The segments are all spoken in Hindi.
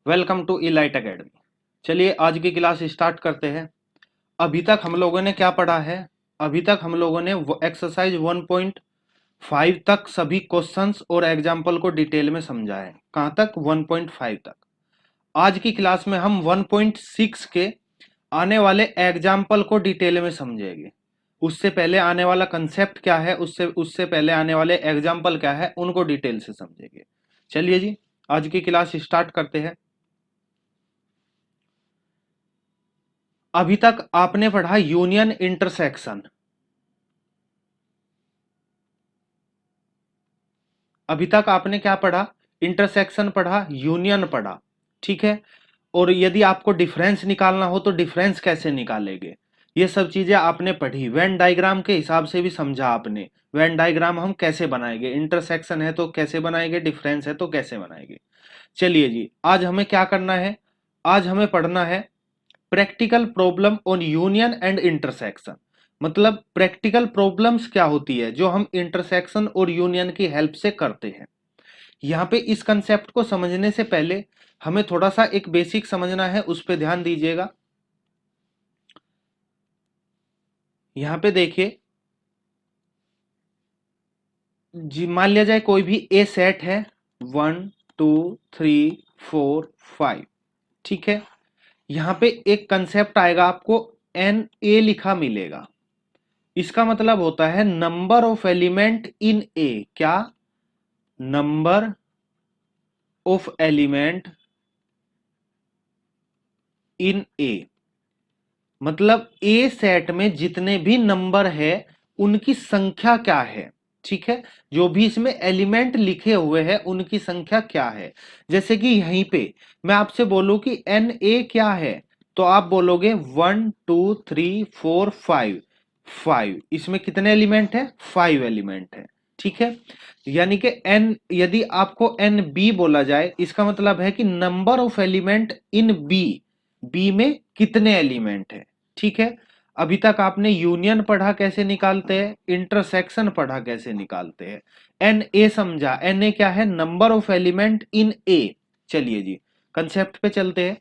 Welcome to elite academy. चलिए आज की क्लास स्टार्ट करते हैं। अभी तक हम लोगों ने क्या पढ़ा है? अभी तक हम लोगों ने एक्सरसाइज 1.5 तक सभी क्वेश्चंस और एग्जाम्पल को डिटेल में समझा है। कहाँ तक? 1.5 तक। आज की क्लास में हम 1.6 के आने वाले एग्जाम्पल को डिटेल में समझेंगे। उससे पहले आने वाला कंसेप्ट क्या है, उससे उससे पहले आने वाले एग्जाम्पल क्या है, उनको डिटेल से समझेंगे। चलिए जी, आज की क्लास स्टार्ट करते हैं। अभी तक आपने पढ़ा यूनियन इंटरसेक्शन। अभी तक आपने क्या पढ़ा? इंटरसेक्शन पढ़ा, यूनियन पढ़ा। ठीक है। और यदि आपको डिफरेंस निकालना हो तो डिफरेंस कैसे निकालेंगे, ये सब चीजें आपने पढ़ी। वेन डायग्राम के हिसाब से भी समझा आपने। वेन डायग्राम हम कैसे बनाएंगे, इंटरसेक्शन है तो कैसे बनाएंगे, डिफरेंस है तो कैसे बनाएंगे। चलिए जी, आज हमें क्या करना है? आज हमें पढ़ना है practical problem on union and intersection. मतलब प्रैक्टिकल प्रॉब्लम्स क्या होती है जो हम इंटरसेक्शन और यूनियन की हेल्प से करते हैं। यहाँ पे इस कंसेप्ट को समझने से पहले हमें थोड़ा सा एक बेसिक समझना है, उस पर ध्यान दीजिएगा। यहाँ पे देखिए जी, मान लिया जाए कोई भी ए सेट है 1 2 3 4 5। ठीक है। यहाँ पे एक कंसेप्ट आएगा, आपको एन ए लिखा मिलेगा। इसका मतलब होता है नंबर ऑफ एलिमेंट इन ए। क्या? नंबर ऑफ एलिमेंट इन ए। मतलब ए सेट में जितने भी नंबर है उनकी संख्या क्या है। ठीक है। जो भी इसमें एलिमेंट लिखे हुए हैं उनकी संख्या क्या है। जैसे कि यहीं पे मैं आपसे बोलूं कि एन ए क्या है, तो आप बोलोगे 1 2 3 4 5। 5 इसमें कितने एलिमेंट है? 5 एलिमेंट है। ठीक है। यानी कि एन, यदि आपको एन बी बोला जाए, इसका मतलब है कि number of element in B. B में कितने एलिमेंट है। ठीक है। अभी तक आपने यूनियन पढ़ा कैसे निकालते हैं, इंटरसेक्शन पढ़ा कैसे निकालते हैं। एन ए समझा, एन ए क्या है? नंबर ऑफ एलिमेंट इन ए। चलिए जी, कंसेप्ट पे चलते हैं।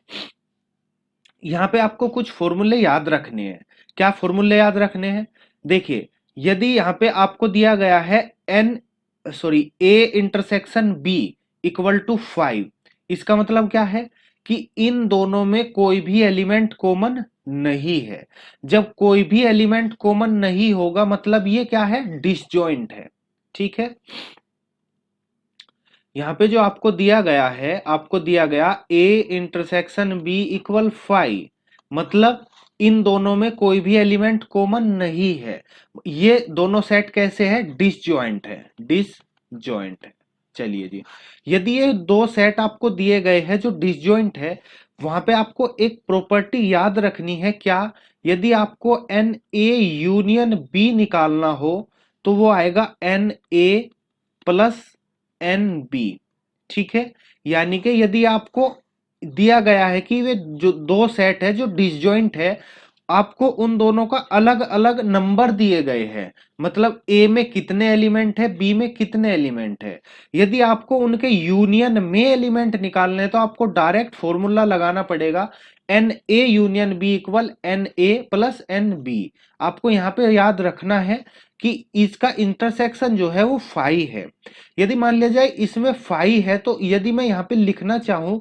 यहां पे आपको कुछ फॉर्मूले याद रखने हैं। क्या फॉर्मूले याद रखने हैं? देखिए, यदि यहां पे आपको दिया गया है N, sorry, A intersection B equal to 5, इसका मतलब क्या है कि इन दोनों में कोई भी एलिमेंट कॉमन नहीं है। जब कोई भी एलिमेंट कॉमन नहीं होगा मतलब ये क्या है? डिसजॉइंट है। ठीक है। यहां पे जो आपको दिया गया है, आपको दिया गया ए इंटरसेक्शन बी इक्वल 5, मतलब इन दोनों में कोई भी एलिमेंट कॉमन नहीं है। ये दोनों सेट कैसे है? डिसजॉइंट है। डिसजॉइंट है। चलिए जी, यदि ये दो सेट आपको दिए गए हैं जो डिसजॉइंट है, वहां पे आपको एक प्रॉपर्टी याद रखनी है। क्या? यदि आपको एन ए यूनियन बी निकालना हो तो वो आएगा N A plus N B. ठीक है। यानी कि यदि आपको दिया गया है कि वे जो दो सेट है जो डिसजॉइंट है, आपको उन दोनों का अलग अलग नंबर दिए गए हैं। मतलब ए में कितने एलिमेंट है, बी में कितने एलिमेंट है। यदि आपको उनके यूनियन में एलिमेंट निकालने हैं तो आपको डायरेक्ट फॉर्मूला लगाना पड़ेगा, N A union B equal N A plus N B. आपको यहां पे याद रखना है कि इसका इंटरसेक्शन जो है वो 5 है। यदि मान लिया जाए इसमें 5 है तो यदि मैं यहां पे लिखना चाहूं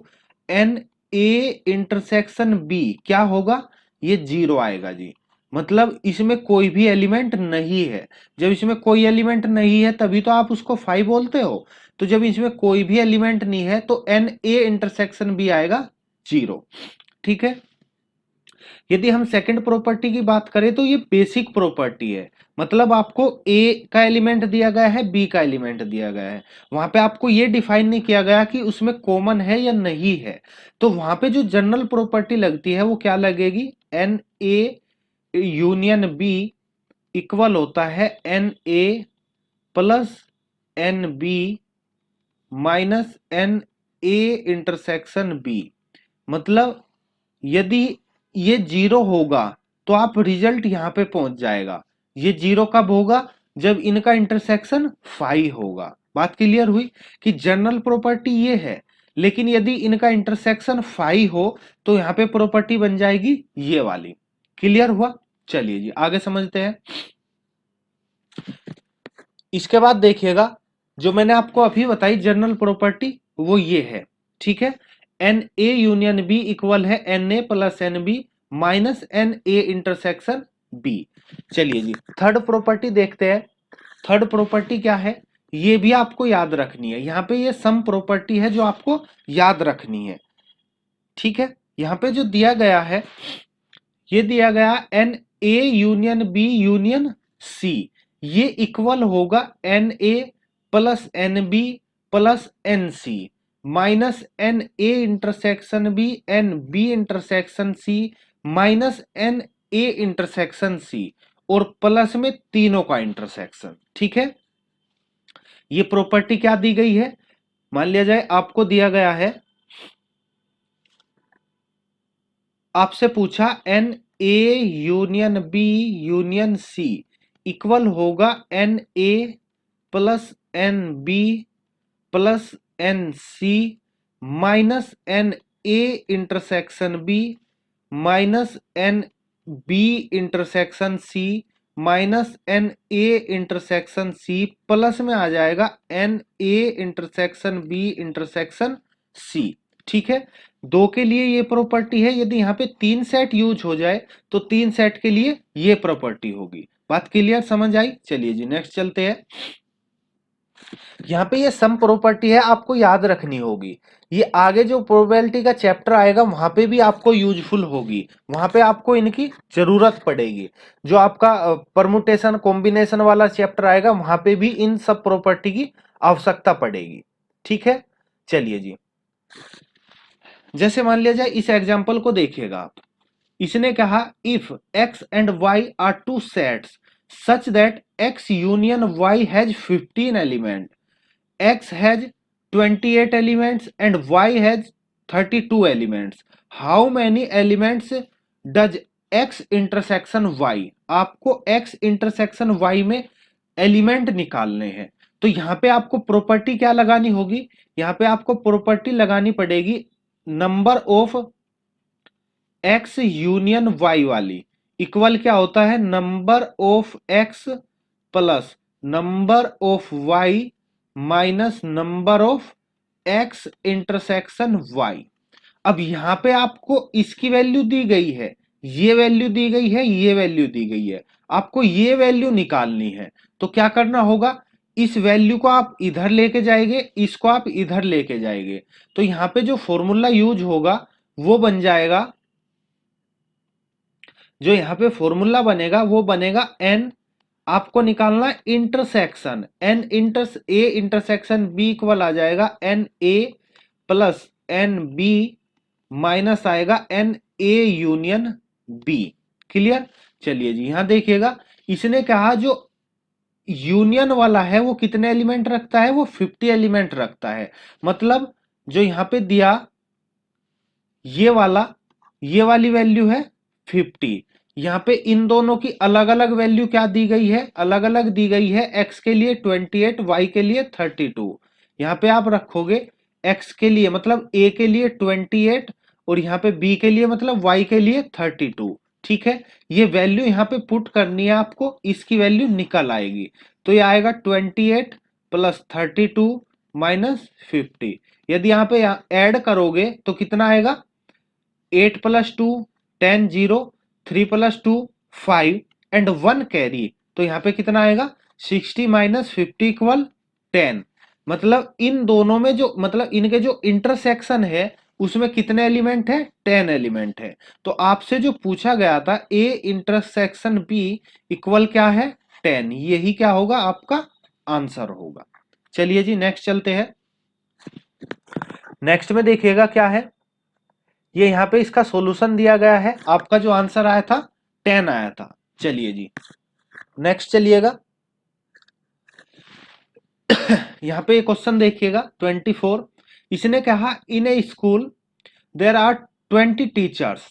एन ए इंटरसेक्शन बी, क्या होगा? ये 0 आएगा जी। मतलब इसमें कोई भी एलिमेंट नहीं है। जब इसमें कोई एलिमेंट नहीं है तभी तो आप उसको 5 बोलते हो। तो जब इसमें कोई भी एलिमेंट नहीं है तो एन ए इंटरसेक्शन बी आएगा 0। ठीक है। यदि हम सेकंड प्रॉपर्टी की बात करें तो ये बेसिक प्रॉपर्टी है। मतलब आपको ए का एलिमेंट दिया गया है, बी का एलिमेंट दिया गया है, वहां पे आपको ये डिफाइन नहीं किया गया कि उसमें कॉमन है या नहीं है। तो वहां पे जो जनरल प्रॉपर्टी लगती है वो क्या लगेगी? N A union B equal होता है N A plus N B minus N A intersection B. मतलब यदि ये 0 होगा तो आप रिजल्ट यहां पे पहुंच जाएगा। ये 0 कब होगा? जब इनका इंटरसेक्शन 5 होगा। बात क्लियर हुई कि जनरल प्रॉपर्टी ये है लेकिन यदि इनका इंटरसेक्शन फाई हो तो यहां पे प्रॉपर्टी बन जाएगी ये वाली। क्लियर हुआ? चलिए जी आगे समझते हैं। इसके बाद देखिएगा जो मैंने आपको अभी बताई जनरल प्रॉपर्टी वो ये है, ठीक है। N A union B equal है N A plus N B minus N A intersection B. चलिए जी थर्ड प्रॉपर्टी देखते हैं। थर्ड प्रॉपर्टी क्या है ये भी आपको याद रखनी है। यहां पे ये सम प्रॉपर्टी है जो आपको याद रखनी है, ठीक है। यहां पे जो दिया गया है ये दिया गया N A union B union C, ये इक्वल होगा N A plus N B plus N C minus N A intersection B N B intersection C minus N A intersection C और प्लस में तीनों का इंटरसेक्शन, ठीक है। ये प्रॉपर्टी क्या दी गई है, मान लिया जाए आपको दिया गया है, आपसे पूछा N A union B union C equal होगा N A plus N B plus N C minus N A intersection B minus N B intersection C minus N A intersection C plus में आ जाएगा N A intersection B intersection C, ठीक है। दो के लिए ये प्रॉपर्टी है, यदि यहाँ पे तीन सेट यूज हो जाए तो तीन सेट के लिए ये प्रॉपर्टी होगी। बात क्लियर समझ आई? चलिए जी नेक्स्ट चलते हैं। यहाँ पे ये सम प्रॉपर्टी है आपको याद रखनी होगी, ये आगे जो प्रोबेबिलिटी का चैप्टर आएगा वहां पे भी आपको यूजफुल होगी, वहां पे आपको इनकी जरूरत पड़ेगी। जो आपका परमुटेशन कॉम्बिनेशन वाला चैप्टर आएगा वहां पे भी इन सब प्रॉपर्टी की आवश्यकता पड़ेगी, ठीक है। चलिए जी जैसे मान लिया जाए इस एग्जाम्पल को देखिएगा आप। इसने कहा if x and y are two sets such that x union y has 15 element, x has 28 elements and y has 32 elements, how many elements does x intersection y। आपको x इंटरसेक्शन y में एलिमेंट निकालने हैं, तो यहां पे आपको प्रॉपर्टी क्या लगानी होगी, यहां पे आपको प्रॉपर्टी लगानी पड़ेगी number of x union y वाली, इक्वल क्या होता है number of x plus number of y minus number of x intersection y। अब यहां पे आपको इसकी वैल्यू दी गई है, ये वैल्यू दी गई है, ये वैल्यू दी गई है, आपको ये वैल्यू निकालनी है। तो क्या करना होगा, इस वैल्यू को आप इधर लेके जाएंगे, इसको आप इधर लेके जाएंगे, तो यहां पे जो फॉर्मूला यूज होगा वो बन जाएगा, जो यहां पे फॉर्मूला बनेगा वो बनेगा एन, आपको निकालना intersection N A intersection B equal आ जाएगा N A plus N B minus आएगा N A union B. Clear? चलिए जी यहां देखिएगा इसने कहा जो यूनियन वाला है वो कितने एलिमेंट रखता है, वो 50 एलिमेंट रखता है। मतलब जो यहां पे दिया ये वाला, ये वाली वैल्यू है 50, यहां पे इन दोनों की अलग अलग वैल्यू क्या दी गई है, अलग अलग दी गई है, x के लिए 28 y के लिए 32। यहां पे आप रखोगे x के लिए मतलब a के लिए 28 और यहां पे b के लिए मतलब y के लिए 32, ठीक है। ये वैल्यू यहां पे पुट करनी है आपको, इसकी वैल्यू निकल आएगी, तो ये आएगा 28 प्लस 32 माइनस 50। यदि यहां पे ऐड करोगे तो कितना आएगा 8 प्लस 2 10 0 3 प्लस 2 5 एंड 1 कैरी, तो यहां पे कितना आएगा 60 माइनस 50 इक्वल 10। मतलब इन दोनों में जो मतलब इनके जो इंटरसेक्शन है उसमें कितने एलिमेंट है 10 एलिमेंट है। तो आपसे जो पूछा गया था ए इंटरसेक्शन बी इक्वल क्या है 10, यही क्या होगा आपका आंसर होगा। चलिए जी नेक्स्ट चलते हैं। नेक्स्ट में देखिएगा क्या है, ये यहां पे इसका सॉल्यूशन दिया गया है, आपका जो आंसर आया था 10 आया था। चलिए जी नेक्स्ट चलिएगा। यहां पे क्वेश्चन देखिएगा 24, इसने कहा in a school there are 20 teachers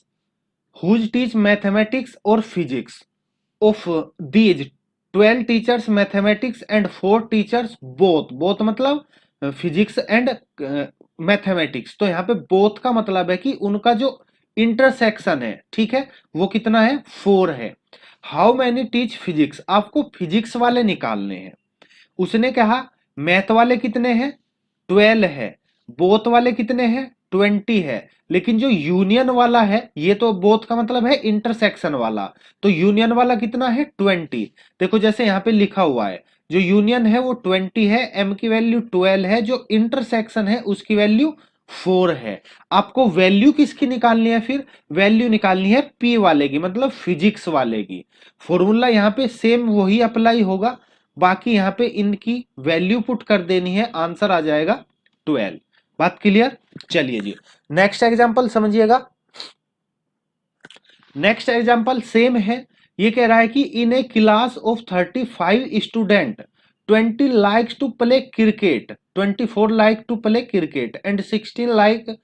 whose teach mathematics और physics, of these 12 teachers mathematics and 4 teachers both, both मतलब फिजिक्स एंड मैथमेटिक्स। तो यहाँ पे बोथ का मतलब है कि उनका जो इंटरसेक्शन है, ठीक है, वो कितना है, 4 है। हाउ मैनी टीच फिजिक्स, आपको फिजिक्स वाले निकालने हैं। उसने कहा मैथ वाले कितने हैं, 12 है। बोथ वाले कितने हैं, 20 है। लेकिन जो यूनियन वाला है, ये तो बोथ का मतलब है इंटरसेक्शन वाला, तो यूनियन वाला कितना है, 20। देखो जैसे यहाँ पे लिखा हुआ है, जो यूनियन है वो 20 है, एम की वैल्यू 12 है, जो इंटरसेक्शन है उसकी वैल्यू 4 है। आपको वैल्यू किसकी निकालनी है, फिर वैल्यू निकालनी है पी वाले की, मतलब फिजिक्स वाले की। फॉर्मूला यहाँ पे सेम वही अप्लाई होगा, बाकी यहां पे इनकी वैल्यू पुट कर देनी है, आंसर आ जाएगा 12। बात क्लियर। चलिए जी नेक्स्ट एग्जांपल समझिएगा। नेक्स्ट एग्जांपल सेम है। ये कह रहा है कि in a class of 35 student 20 likes to play cricket, 24 like to play cricket and 16 like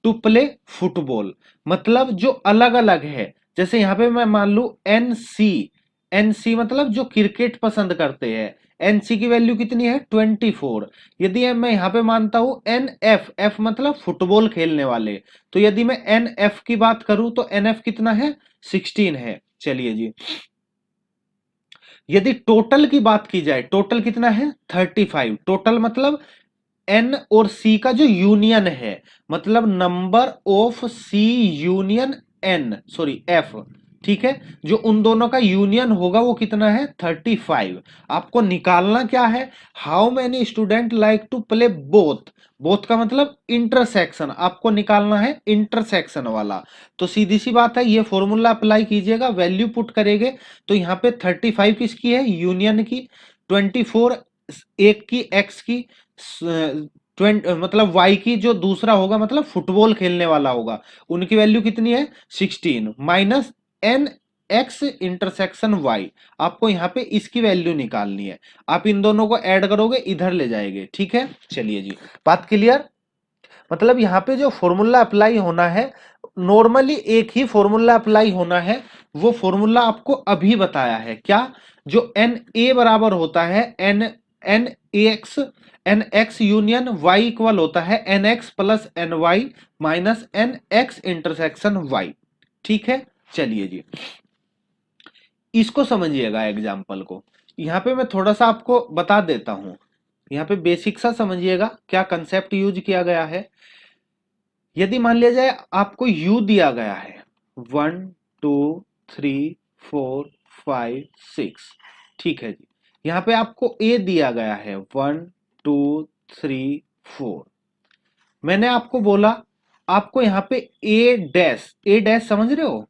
to play football. मतलब जो अलग अलग है, जैसे यहां पे मैं मान लू एनसी, एनसी मतलब जो क्रिकेट पसंद करते हैं, एनसी की वैल्यू कितनी है, 24। यदि मैं यहां पे मानता हूं एन एफ, एफ मतलब फुटबॉल खेलने वाले, तो यदि मैं एन एफ की बात करूं तो एन एफ कितना है, 16 है। चलिए जी, यदि टोटल की बात की जाए, टोटल कितना है, 35। टोटल मतलब एन और सी का जो यूनियन है, मतलब number of C union N, sorry F, ठीक है, जो उन दोनों का यूनियन होगा वो कितना है, 35। आपको निकालना क्या है, how many student like to play both, both का मतलब इंटरसेक्शन, आपको निकालना है इंटरसेक्शन वाला। तो सीधी सी बात है, ये फॉर्मूला अप्लाई कीजिएगा, वैल्यू पुट करेंगे तो यहाँ पे 35 किसकी है, यूनियन की, 24 एक की, एक्स की, 20 मतलब वाई की, जो दूसरा होगा मतलब फुटबॉल खेलने वाला होगा, उनकी वैल्यू कितनी है, 16 minus N X intersection Y. आपको यहां पे इसकी वैल्यू निकालनी है, आप इन दोनों को ऐड करोगे, इधर ले जाएंगे, ठीक है। चलिए जी बात क्लियर। मतलब यहाँ पे जो फॉर्मूला अप्लाई होना है, नॉर्मली एक ही फॉर्मूला अप्लाई होना है, वो फॉर्मूला आपको अभी बताया है, क्या, जो एन ए बराबर होता है N, N X, N X union Y equal होता है N X plus N Y minus N X intersection Y, ठीक है। चलिए जी इसको समझिएगा एग्जाम्पल को, यहाँ पे मैं थोड़ा सा आपको बता देता हूं, यहाँ पे बेसिक सा समझिएगा क्या कंसेप्ट यूज किया गया है। यदि मान लिया जाए आपको u दिया गया है 1 2 3 4 5 6, ठीक है जी। यहाँ पे आपको a दिया गया है 1 2 3 4। मैंने आपको बोला, आपको यहाँ पे a डैश समझ रहे हो,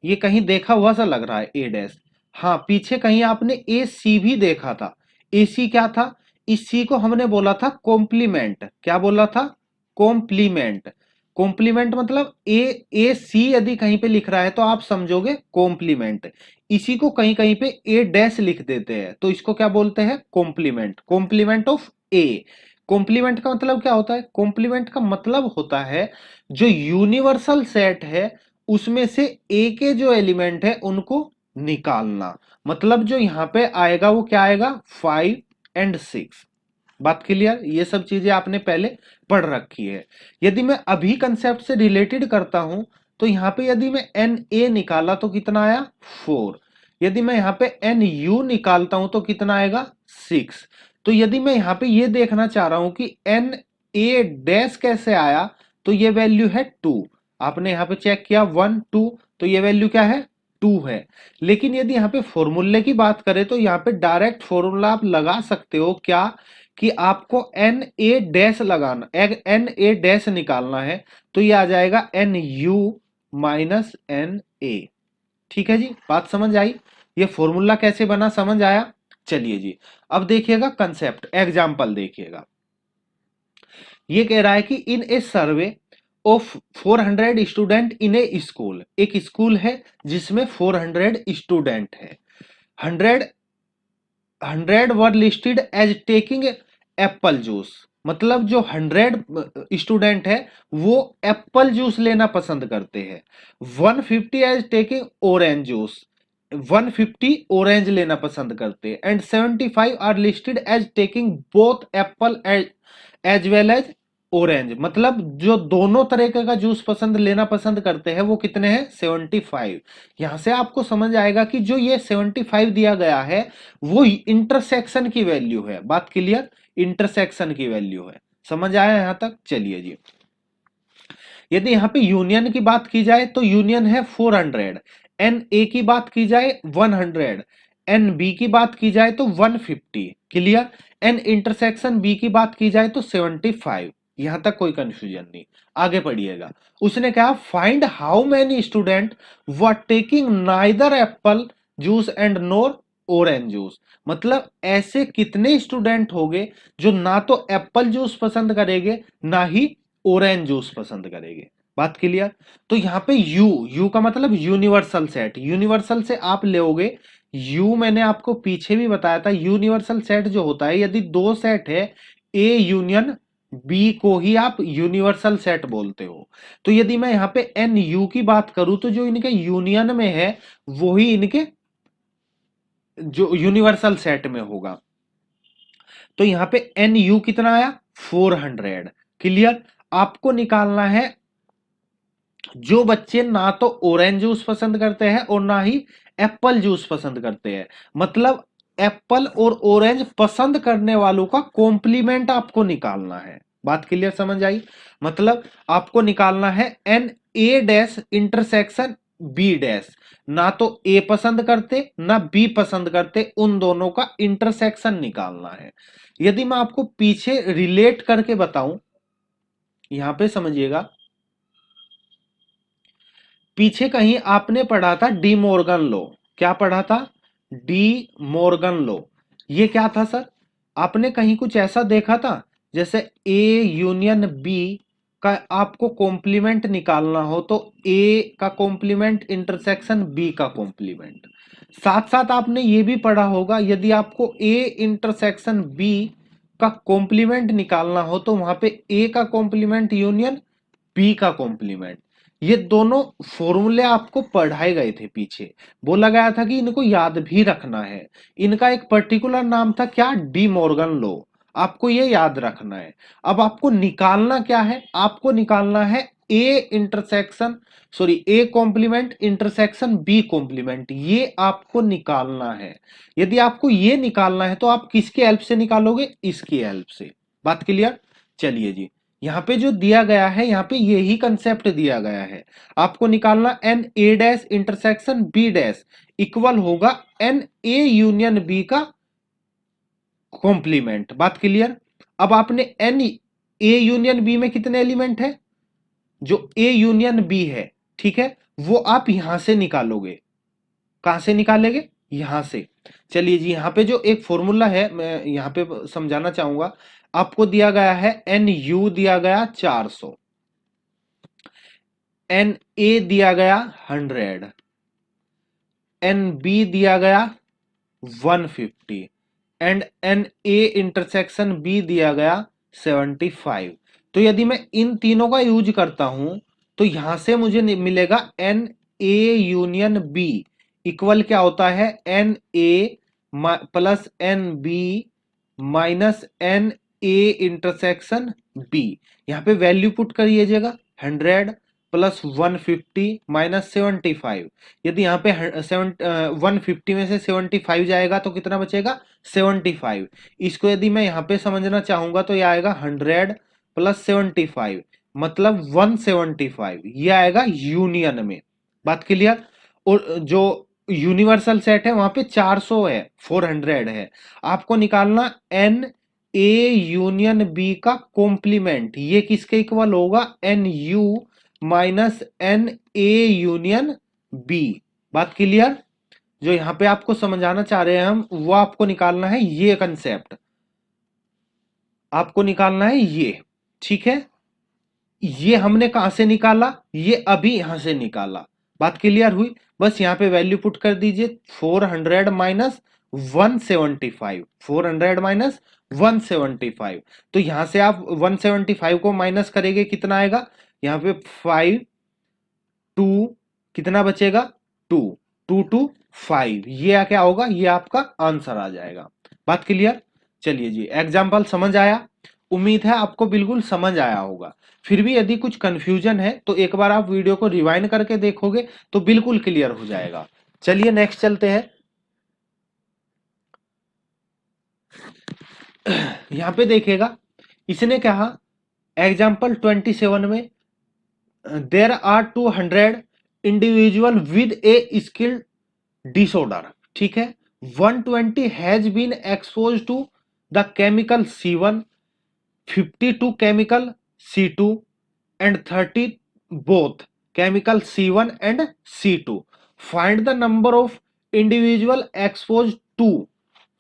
ये कहीं देखा हुआ सा लग रहा है ए डैश। हाँ पीछे कहीं आपने ए सी भी देखा था, ए सी क्या था, इस सी को हमने बोला था कॉम्प्लीमेंट, क्या बोला था, कॉम्प्लीमेंट। कॉम्प्लीमेंट मतलब ए सी यदि कहीं पे लिख रहा है तो आप समझोगे कॉम्प्लीमेंट, इसी को कहीं कहीं पे ए डैश लिख देते हैं तो इसको क्या बोलते हैं, complement, complement of A. Complement का मतलब क्या होता है, कॉम्प्लीमेंट का मतलब होता है जो यूनिवर्सल सेट है उसमें से ए के जो एलिमेंट है उनको निकालना। मतलब जो यहां पे आएगा वो क्या आएगा, 5 एंड 6। बात क्लियर, ये सब चीजें आपने पहले पढ़ रखी है। यदि मैं अभी कंसेप्ट से रिलेटेड करता हूं, तो यहां पे यदि मैं एन ए निकाला तो कितना आया, 4। यदि मैं यहां पे एन यू निकालता हूं तो कितना आएगा, 6। तो यदि मैं यहां पे ये देखना चाह रहा हूं कि एन ए डैश कैसे आया, तो ये वैल्यू है 2। आपने यहां पे चेक किया 1 2, तो ये वैल्यू क्या है, 2 है। लेकिन यदि यहाँ पे फॉर्मूले की बात करें तो यहाँ पे डायरेक्ट फॉर्मूला आप लगा सकते हो, क्या, कि आपको एन ए डैश लगाना, एन ए डैश निकालना है, तो ये आ जाएगा N U minus N A. ठीक है जी, बात समझ आई, ये फॉर्मूला कैसे बना समझ आया। चलिए जी अब देखिएगा कंसेप्ट, एग्जाम्पल देखिएगा। ये कह रहा है कि in a survey of 400 student in a school, एक स्कूल है जिसमें 400 स्टूडेंट है, 100 were listed as taking apple juice. मतलब जो 100 स्टूडेंट है वो एप्पल जूस लेना पसंद करते हैं। 150 as taking orange juice, 150 orange लेना पसंद करते हैं। And 75 are listed as taking both apple as well as orange, मतलब जो दोनों तरीके का जूस लेना पसंद करते हैं वो कितने हैं 75। यहां से आपको समझ आएगा कि जो ये 75 दिया गया है वो इंटरसेक्शन की वैल्यू है। बात क्लियर, इंटरसेक्शन की वैल्यू है। समझ आया यहां तक? चलिए जी, यदि यहां पे यूनियन की बात की जाए तो यूनियन है 400, एन ए की बात की जाए 100, एन बी की बात की जाए तो 150। क्लियर? एन इंटरसेक्शन बी की बात की जाए तो 75। यहां तक कोई कंफ्यूजन नहीं। आगे पढ़िएगा, उसने कहा find how many student were taking neither Apple juice and NOR orange juice. मतलब ऐसे कितने स्टूडेंट होंगे जो ना तो एप्पल जूस पसंद करेंगे ना ही ऑरेंज जूस पसंद करेंगे। बात क्लियर? तो यहाँ पे यू का मतलब यूनिवर्सल सेट। यूनिवर्सल से आप लोगे यू, मैंने आपको पीछे भी बताया था, यूनिवर्सल सेट जो होता है यदि दो सेट है ए यूनियन बी को ही आप यूनिवर्सल सेट बोलते हो। तो यदि मैं यहाँ पे एन यू की बात करूं तो जो इनके यूनियन में है वो ही इनके जो यूनिवर्सल सेट में होगा। तो यहां पे एन यू कितना आया 400। क्लियर? आपको निकालना है जो बच्चे ना तो ऑरेंज जूस पसंद करते हैं और ना ही एप्पल जूस पसंद करते हैं। मतलब एप्पल और ऑरेंज पसंद करने वालों का कॉम्प्लीमेंट आपको निकालना है। बात क्लियर समझ आई? मतलब आपको निकालना है N A dash intersection B dash. ना तो ए पसंद करते ना बी पसंद करते, उन दोनों का इंटरसेक्शन निकालना है। यदि मैं आपको पीछे रिलेट करके बताऊं, यहां पे समझिएगा, पीछे कहीं आपने पढ़ा था डी मॉर्गन लो। क्या पढ़ा था? डी मॉर्गन लो। ये क्या था सर? आपने कहीं कुछ ऐसा देखा था जैसे ए यूनियन बी का आपको कॉम्प्लीमेंट निकालना हो तो ए का कॉम्प्लीमेंट इंटरसेक्शन बी का कॉम्प्लीमेंट। साथ साथ आपने ये भी पढ़ा होगा यदि आपको ए इंटरसेक्शन बी का कॉम्प्लीमेंट निकालना हो तो वहां पे ए का कॉम्प्लीमेंट यूनियन बी का कॉम्प्लीमेंट। ये दोनों फॉर्मूले आपको पढ़ाए गए थे पीछे। बोला गया था कि इनको याद भी रखना है। इनका एक पर्टिकुलर नाम था क्या? डी मॉर्गन लो। आपको ये याद रखना है। अब आपको निकालना क्या है? आपको निकालना है A intersection, sorry A complement intersection B complement. ये आपको निकालना है। यदि आपको ये निकालना है तो आप किसके हेल्प से निकालोगे? इसकी हेल्प से। बात क्लियर? चलिए जी, यहां पे जो दिया गया है यहां पे यही कंसेप्ट दिया गया है। आपको निकालना N A dash intersection B dash equal होगा एन ए यूनियन बी का कॉम्प्लीमेंट। बात क्लियर? अब आपने एन ए यूनियन बी में कितने एलिमेंट है? जो ए यूनियन बी है, ठीक है, वो आप यहां से निकालोगे। कहां से निकालेंगे? यहां से। चलिए जी, यहां पे जो एक फॉर्मूला है मैं यहां पे समझाना चाहूंगा। आपको दिया गया है एन यू दिया गया 400, एन ए दिया गया 100, एन बी दिया गया 150 and N A intersection B दिया गया 75। तो यदि मैं इन तीनों का यूज करता हूं तो यहां से मुझे मिलेगा N A union B equal क्या होता है? N A plus N B minus N A intersection B. यहां पे वैल्यू पुट करिएगा 100 प्लस 150 माइनस 75। यदि यहाँ पे 150 में से 75 जाएगा तो कितना बचेगा? 75। इसको यदि मैं यहाँ पे समझना चाहूंगा तो यह आएगा 100 प्लस 75 मतलब 175। ये आएगा यूनियन में। बात क्लियर? और जो यूनिवर्सल सेट है वहां पे 400 है, 400 है। आपको निकालना एन ए यूनियन बी का कॉम्प्लीमेंट। ये किसके इक्वल होगा? N U minus N A union B. बात क्लियर? जो यहां पे आपको समझाना चाह रहे हैं हम वो आपको निकालना है ये कंसेप्ट, आपको निकालना है ये। ठीक है? ये हमने कहां से निकाला? ये अभी यहां से निकाला। बात क्लियर हुई? बस यहां पे वैल्यू पुट कर दीजिए 400 माइनस 175, 400 माइनस 175। तो यहां से आप 175 को माइनस करेंगे कितना आएगा? यहां पे 5 2 कितना बचेगा? 2 2 2 5। ये क्या होगा? ये आपका आंसर आ जाएगा। बात क्लियर? चलिए जी, एग्जाम्पल समझ आया? उम्मीद है आपको बिल्कुल समझ आया होगा। फिर भी यदि कुछ कंफ्यूजन है तो एक बार आप वीडियो को रिवाइंड करके देखोगे तो बिल्कुल क्लियर हो जाएगा। चलिए नेक्स्ट चलते हैं। यहां पे देखिएगा, इसने कहा एग्जाम्पल 27 में there are 200 individual with a skill disorder, ठीक है। 120 has been expose to the chemical C1, 50 to chemical C2 and 30 both chemical C1 and C2. Find the number of individual exposed to,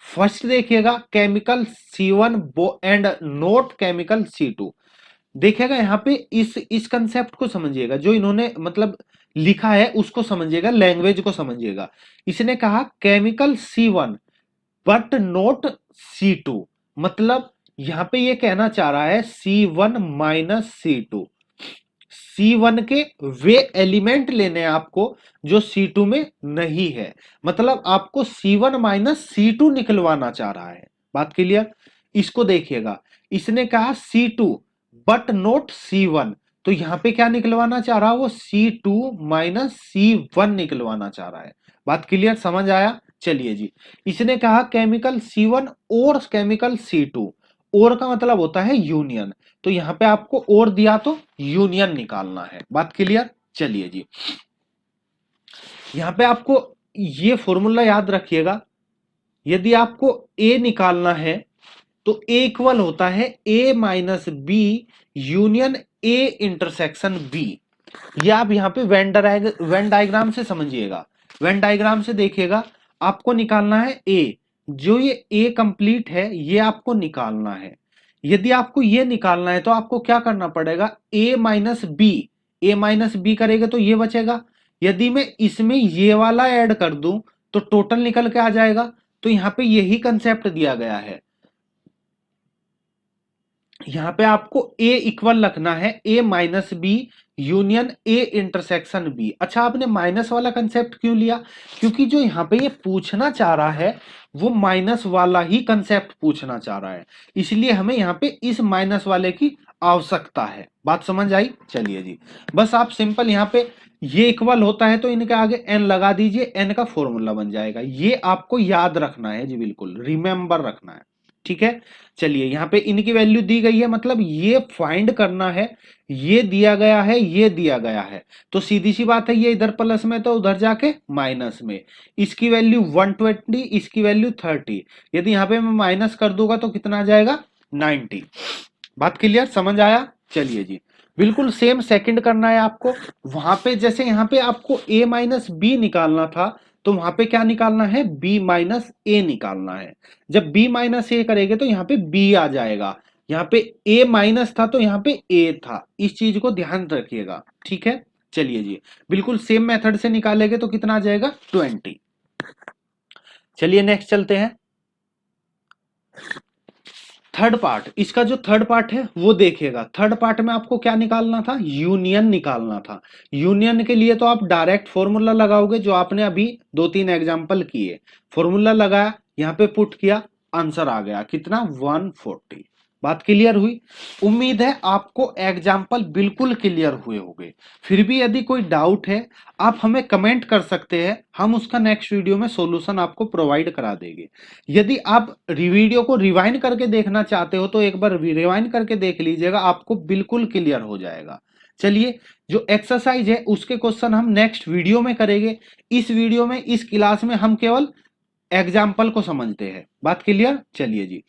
first देखिएगा chemical C1 and not chemical C2। देखिएगा यहाँ पे इस कंसेप्ट को समझिएगा, जो इन्होंने मतलब लिखा है उसको समझिएगा, लैंग्वेज को समझिएगा। इसने कहा chemical C1 but note C2, मतलब यहां पे ये कहना चाह रहा है C1 माइनस C2। C1 के वे एलिमेंट लेने हैं आपको जो C2 में नहीं है, मतलब आपको C1 माइनस C2 निकलवाना चाह रहा है। बात क्लियर? इसको देखिएगा, इसने कहा C2 बट नोट C1, तो यहां पे क्या निकलवाना चाह रहा है वो C2 माइनस C1 निकलवाना चाह रहा है। बात क्लियर, समझ आया? चलिए जी, इसने कहा केमिकल C1 और केमिकल C2, और का मतलब होता है यूनियन, तो यहां पे आपको और दिया तो यूनियन निकालना है। बात क्लियर? चलिए जी, यहां पे आपको ये फॉर्मूला याद रखिएगा, यदि आपको ए निकालना है तो ए इक्वल होता है A minus B union A intersection B. ये आप यहां पे वेन डायग्राम से समझिएगा। वेन डायग्राम से देखिएगा, आपको निकालना है ए, जो ये ए कंप्लीट है ये आपको निकालना है। यदि आपको ये निकालना है तो आपको क्या करना पड़ेगा, ए माइनस बी, ए माइनस बी करेंगे तो ये बचेगा। यदि मैं इसमें ये वाला ऐड कर दूं तो टोटल निकल के आ जाएगा। तो यहां पे यही कंसेप्ट दिया गया है, यहां पे आपको a इक्वल रखना है a minus B union a intersection b। अच्छा, आपने माइनस वाला कंसेप्ट क्यों लिया? क्योंकि जो यहां पे ये पूछना चाह रहा है वो माइनस वाला ही कंसेप्ट पूछना चाह रहा है, इसलिए हमें यहां पे इस माइनस वाले की आवश्यकता है। बात समझ आई? चलिए जी, बस आप सिंपल यहां पे ये इक्वल होता है तो इनके आगे n लगा दीजिए, n का फॉर्मूला बन जाएगा। ये आपको याद रखना है जी, बिल्कुल रिमेंबर रखना है, ठीक है। चलिए, यहां पे इनकी वैल्यू दी गई है, मतलब ये फाइंड करना है, ये दिया गया है, ये दिया गया है, तो सीधी सी बात है ये इधर प्लस में तो उधर जाके माइनस में। इसकी वैल्यू 120, इसकी वैल्यू 30, यदि यहां पे मैं माइनस कर दूंगा तो कितना आ जाएगा, 90। बात क्लियर, समझ आया? चलिए जी, बिल्कुल सेम सेकंड करना है आपको। वहां पे जैसे यहां पे आपको a माइनस बी निकालना था, तो वहां पे क्या निकालना है, b माइनस ए निकालना है। जब b माइनस ए करेंगे तो यहाँ पे b आ जाएगा, यहाँ पे a माइनस था तो यहाँ पे a था, इस चीज को ध्यान रखिएगा, ठीक है। चलिए जी, बिल्कुल सेम मेथड से निकालेंगे तो कितना आ जाएगा, 20। चलिए नेक्स्ट चलते हैं। थर्ड पार्ट, इसका जो थर्ड पार्ट है वो देखिएगा। थर्ड पार्ट में आपको क्या निकालना था, यूनियन निकालना था। यूनियन के लिए तो आप डायरेक्ट फॉर्मूला लगाओगे, जो आपने अभी 2-3 एग्जांपल किए, फॉर्मूला लगाया, यहां पे पुट किया, आंसर आ गया कितना, 140। बात क्लियर हुई? उम्मीद है आपको एग्जाम्पल बिल्कुल क्लियर हुए होंगे। फिर भी यदि कोई डाउट है आप हमें कमेंट कर सकते हैं, हम उसका नेक्स्ट वीडियो में सॉल्यूशन आपको प्रोवाइड करा देंगे। यदि आप वीडियो को रिवाइंड करके देखना चाहते हो तो एक बार रिवाइंड करके देख लीजिएगा, आपको बिल्कुल क्लियर हो जाएगा। चलिए, जो एक्सरसाइज है उसके क्वेश्चन हम नेक्स्ट वीडियो में करेंगे। इस वीडियो में, इस क्लास में हम केवल एग्जाम्पल को समझते हैं। बात क्लियर? चलिए जी,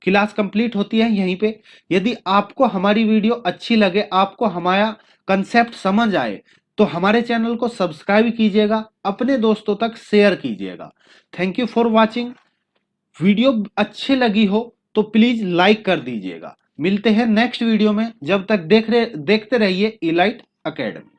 क्लास कंप्लीट होती है यहीं पे। यदि आपको हमारी वीडियो अच्छी लगे, आपको हमारा कंसेप्ट समझ आए, तो हमारे चैनल को सब्सक्राइब कीजिएगा, अपने दोस्तों तक शेयर कीजिएगा। Thank you for watching. Video अच्छी लगी हो तो प्लीज लाइक कर दीजिएगा। मिलते हैं नेक्स्ट वीडियो में, जब तक देखते रहिए इलाइट एकेडमी।